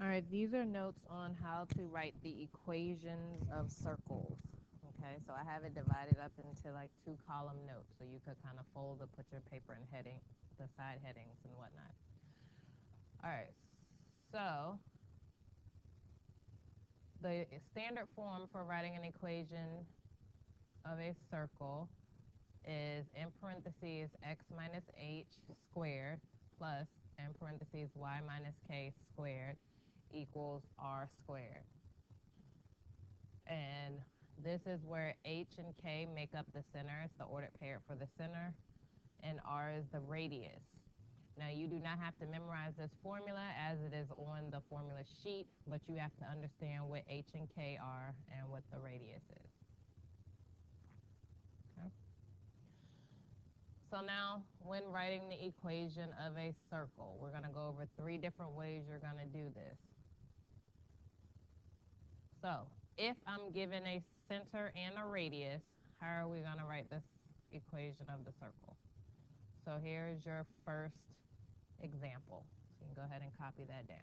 right, these are notes on how to write the equations of circles. Okay, so I have it divided up into like 2-column notes, so you could kind of fold or put your paper in heading, the side headings and whatnot. All right, so the standard form for writing an equation of a circle is in parentheses x minus h squared plus in parentheses y minus k squared equals r squared. And this is where h and k make up the center. It's the ordered pair for the center, and r is the radius. Now, you do not have to memorize this formula as it is on the formula sheet, but you have to understand what h and k are and what the radius is. Okay? So now, when writing the equation of a circle, we're going to go over 3 different ways you're going to do this. So, if I'm given a center and a radius, how are we going to write this equation of the circle? So here's your first example. So you can go ahead and copy that down.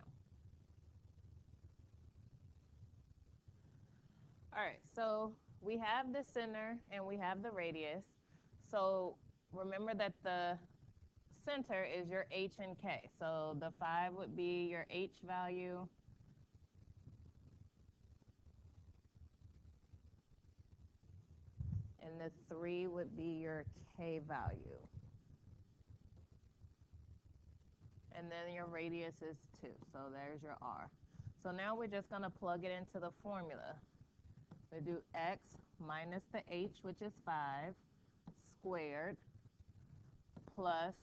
All right, so we have the center and we have the radius. So remember that the center is your h and k. So the 5 would be your h value. And the 3 would be your k value. And then your radius is 2. So there's your r. So now we're just going to plug it into the formula. We do x minus the h, which is 5, squared, plus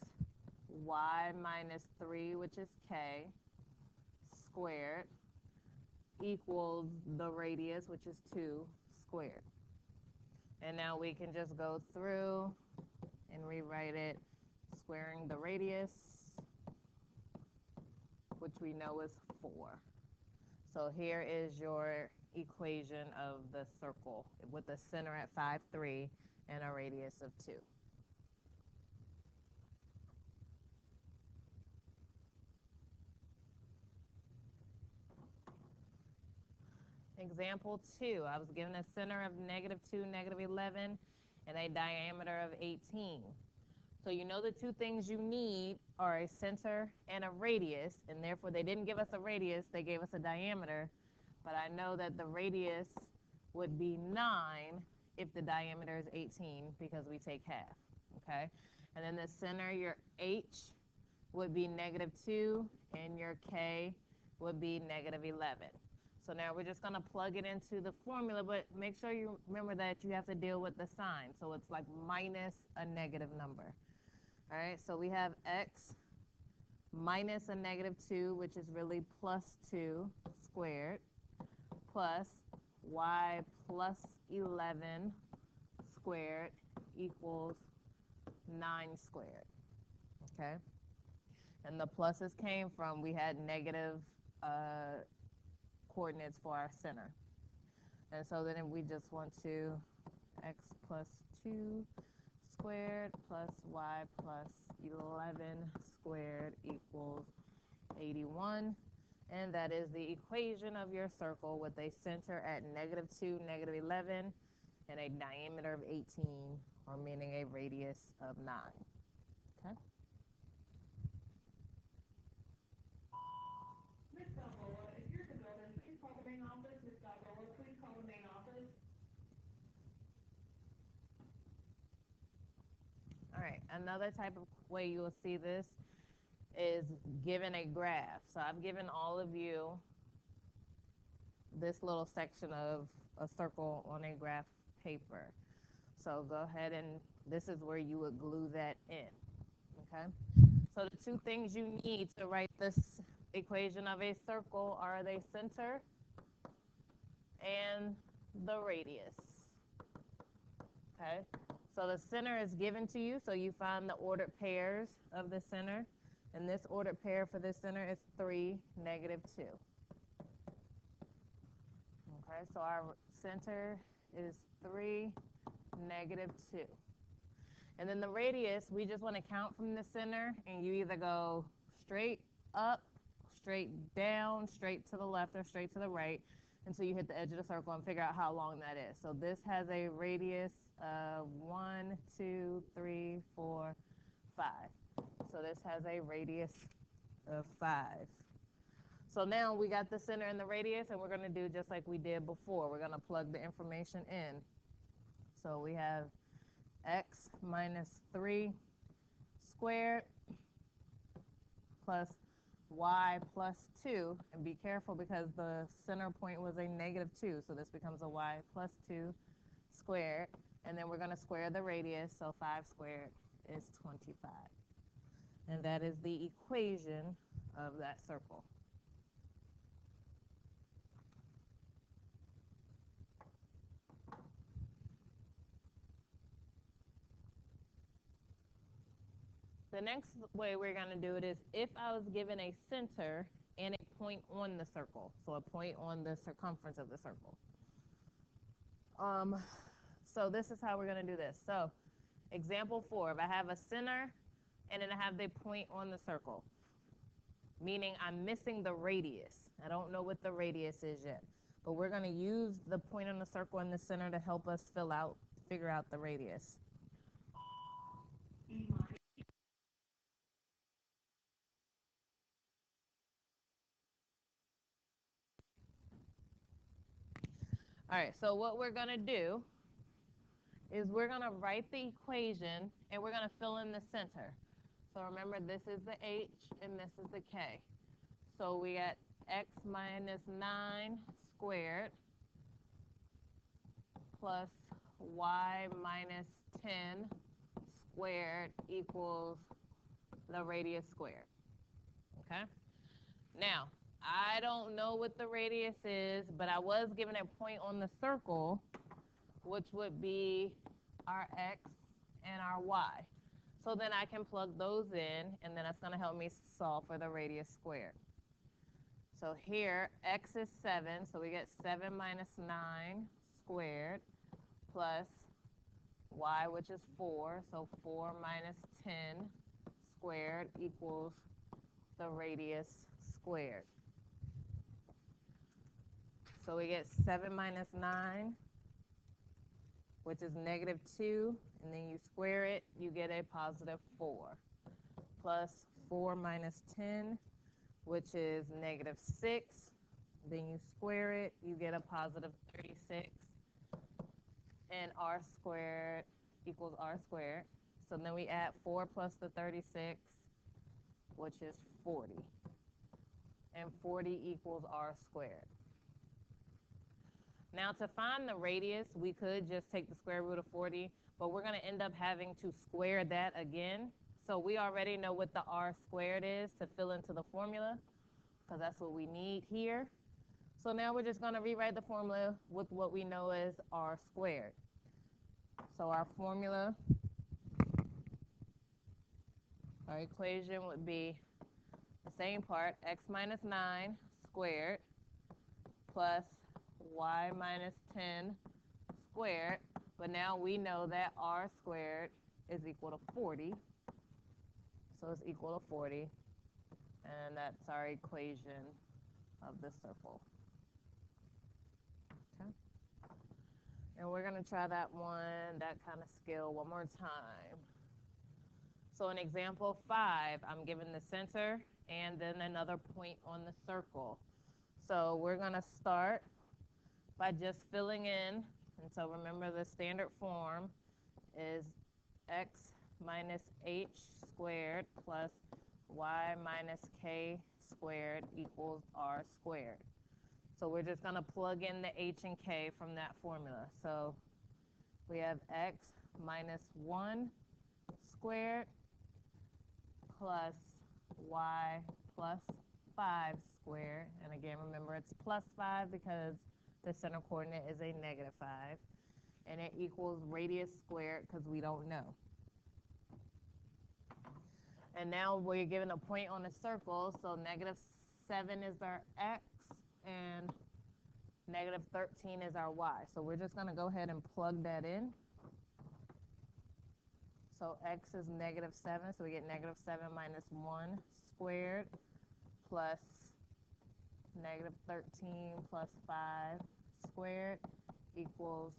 y minus 3, which is k, squared, equals the radius, which is 2, squared. And now we can just go through and rewrite it, squaring the radius, which we know is 4. So here is your equation of the circle with the center at 5, 3, and a radius of 2. Example 2, I was given a center of -2, -11, and a diameter of 18. So you know the 2 things you need are a center and a radius, and therefore they didn't give us a radius, they gave us a diameter. But I know that the radius would be 9 if the diameter is 18 because we take half, okay? And then the center, your h, would be -2, and your k would be -11. So now we're just going to plug it into the formula, but make sure you remember that you have to deal with the sign. So it's like minus a negative number. All right, so we have x minus a -2, which is really plus 2 squared, plus y plus 11 squared equals 9 squared, okay? And the pluses came from, we had negative coordinates for our center. And so then we just want to x plus 2 squared plus y plus 11 squared equals 81. And that is the equation of your circle with a center at -2, -11, and a diameter of 18, or meaning a radius of 9. Okay? Ms. Balboa, if you're in the building, please call the main office. Ms. Balboa, please call the main office. All right, another type of way you will see this is given a graph. So I've given all of you this little section of a circle on a graph paper. So go ahead and this is where you would glue that in, okay? So the 2 things you need to write this equation of a circle are the center and the radius, okay? So the center is given to you, so you find the ordered pairs of the center. And this ordered pair for this center is 3, -2. Okay, so our center is 3, -2. And then the radius, we just want to count from the center, and you either go straight up, straight down, straight to the left, or straight to the right until you hit the edge of the circle and figure out how long that is. So this has a radius of 1, 2, 3, 4, 5. So this has a radius of 5. So now we got the center and the radius, and we're going to do just like we did before. We're going to plug the information in. So we have x minus 3 squared plus y plus 2. And be careful because the center point was a negative 2. So this becomes a y plus 2 squared. And then we're going to square the radius. So 5 squared is 25. And that is the equation of that circle. The next way we're going to do it is if I was given a center and a point on the circle, so a point on the circumference of the circle. So this is how we're going to do this. So example 4, if I have a center and then I have the point on the circle, meaning I'm missing the radius. I don't know what the radius is yet, but we're going to use the point on the circle in the center to help us figure out the radius. All right, so what we're going to do is we're going to write the equation and we're going to fill in the center. So remember, this is the h and this is the k. So we got x minus 9 squared plus y minus 10 squared equals the radius squared. Okay? Now, I don't know what the radius is, but I was given a point on the circle, which would be our x and our y. So then I can plug those in, and then that's going to help me solve for the radius squared. So here, x is 7, so we get 7 minus 9 squared plus y, which is 4, so 4 minus 10 squared equals the radius squared. So we get 7 minus 9, which is negative 2, and then you square it, you get a positive 4, plus 4 minus 10, which is negative 6. Then you square it, you get a positive 36, and r squared equals r squared. So then we add 4 plus the 36, which is 40. And 40 equals r squared. Now to find the radius, we could just take the square root of 40, but we're going to end up having to square that again. So we already know what the r squared is to fill into the formula, because that's what we need here. So now we're just going to rewrite the formula with what we know as r squared. So our formula, our equation would be the same part, x minus 9 squared plus y minus 10 squared, but now we know that r squared is equal to 40. So it's equal to 40, and that's our equation of the circle. Okay. And we're going to try that kind of scale one more time. So in example 5, I'm given the center and then another point on the circle. So we're going to start by just filling in. And so remember, the standard form is x minus h squared plus y minus k squared equals r squared. So we're just going to plug in the h and k from that formula. So we have x minus 1 squared plus y plus 5 squared. And again, remember, it's plus 5 because the center coordinate is a negative 5. And it equals radius squared because we don't know. And now we're given a point on a circle, so negative 7 is our x and negative 13 is our y. So we're just going to go ahead and plug that in. So x is negative 7, so we get negative 7 minus 1 squared plus negative 13 plus 5 squared equals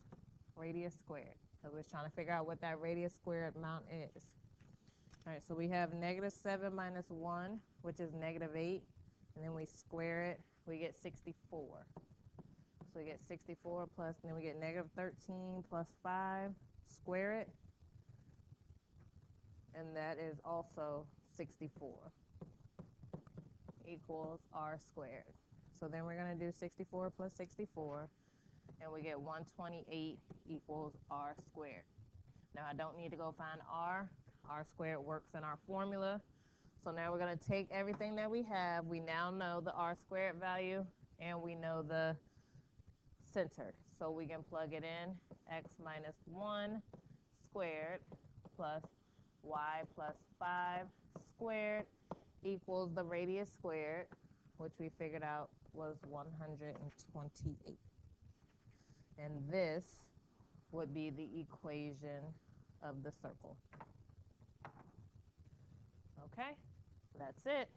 radius squared. So we're trying to figure out what that radius squared amount is. All right, so we have negative 7 minus 1, which is negative 8, and then we square it, we get 64. So we get 64 plus, and then we get negative 13 plus 5, square it, and that is also 64 equals r squared. So then we're going to do 64 plus 64, and we get 128 equals r squared. Now I don't need to go find r. R squared works in our formula. So now we're going to take everything that we have. We now know the r squared value, and we know the center. So we can plug it in, x minus 1 squared plus y plus 5 squared equals the radius squared, which we figured out was 128. And this would be the equation of the circle. Okay, that's it.